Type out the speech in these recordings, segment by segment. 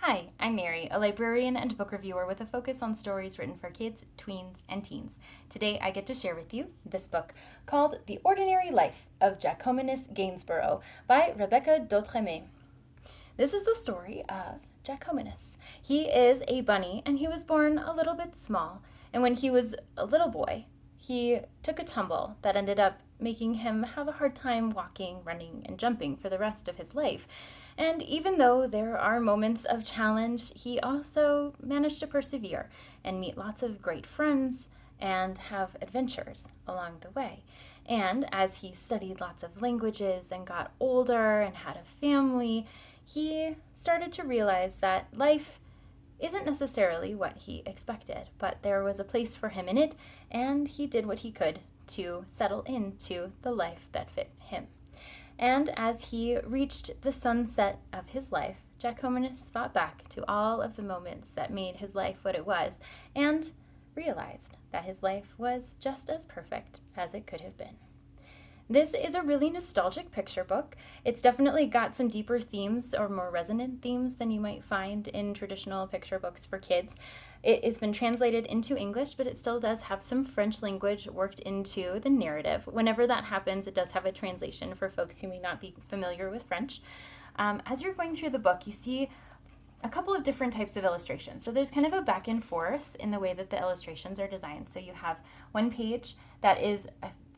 Hi, I'm Mary, a librarian and book reviewer with a focus on stories written for kids, tweens, and teens. Today I get to share with you this book called The Ordinary Life of Jacominus Gainsborough by Rebecca Dautremé. This is the story of Jacominus. He is a bunny and he was born a little bit small, and when he was a little boy, he took a tumble that ended up making him have a hard time walking, running, and jumping for the rest of his life. And even though there are moments of challenge, he also managed to persevere and meet lots of great friends and have adventures along the way. And as he studied lots of languages and got older and had a family, he started to realize that life isn't necessarily what he expected, but there was a place for him in it, and he did what he could to settle into the life that fit him. And as he reached the sunset of his life, Jacominus thought back to all of the moments that made his life what it was, and realized that his life was just as perfect as it could have been. This is a really nostalgic picture book. It's definitely got some deeper themes or more resonant themes than you might find in traditional picture books for kids. It has been translated into English, but it still does have some French language worked into the narrative. Whenever that happens, it does have a translation for folks who may not be familiar with French. As you're going through the book, you see a couple of different types of illustrations. So there's kind of a back and forth in the way that the illustrations are designed. So you have one page that is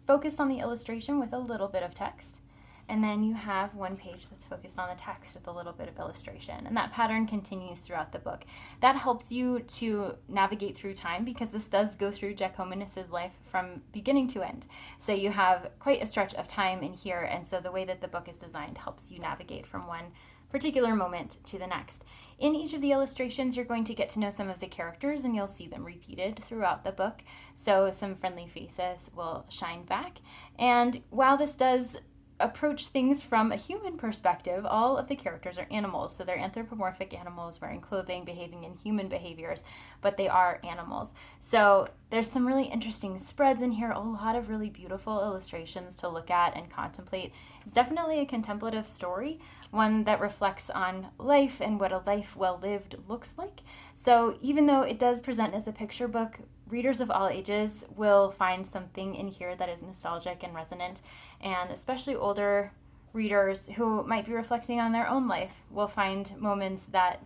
focused on the illustration with a little bit of text, and then you have one page that's focused on the text with a little bit of illustration, and that pattern continues throughout the book. That helps you to navigate through time because this does go through Jacominus's life from beginning to end. So you have quite a stretch of time in here, and so the way that the book is designed helps you navigate from one particular moment to the next. In each of the illustrations, you're going to get to know some of the characters, and you'll see them repeated throughout the book. So some friendly faces will shine back. And while this does approach things from a human perspective, all of the characters are animals. So they're anthropomorphic animals wearing clothing, behaving in human behaviors, but they are animals. So there's some really interesting spreads in here, a lot of really beautiful illustrations to look at and contemplate. It's definitely a contemplative story, one that reflects on life and what a life well lived looks like. So even though it does present as a picture book, readers of all ages will find something in here that is nostalgic and resonant, and especially older readers who might be reflecting on their own life will find moments that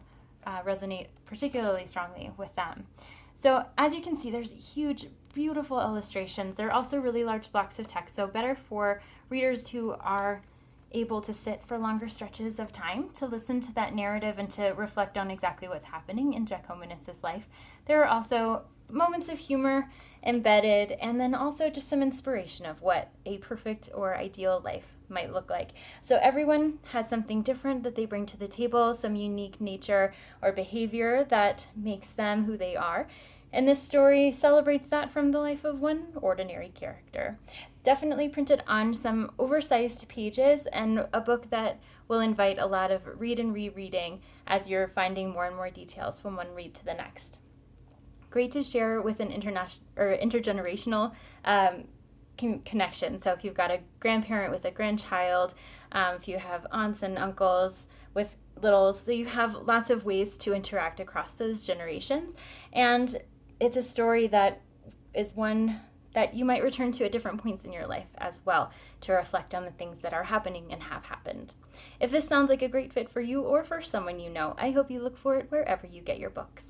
resonate particularly strongly with them. So as you can see, there's huge, beautiful illustrations. There are also really large blocks of text, so better for readers who are able to sit for longer stretches of time to listen to that narrative and to reflect on exactly what's happening in Jacominus's life. There are also moments of humor embedded, and then also just some inspiration of what a perfect or ideal life might look like. So everyone has something different that they bring to the table, some unique nature or behavior that makes them who they are. And this story celebrates that from the life of one ordinary character. Definitely printed on some oversized pages, and a book that will invite a lot of read and rereading as you're finding more and more details from one read to the next. Great to share with an international or intergenerational connection. So if you've got a grandparent with a grandchild, if you have aunts and uncles with littles, so you have lots of ways to interact across those generations. And it's a story that is one that you might return to at different points in your life as well to reflect on the things that are happening and have happened. If this sounds like a great fit for you or for someone you know, I hope you look for it wherever you get your books.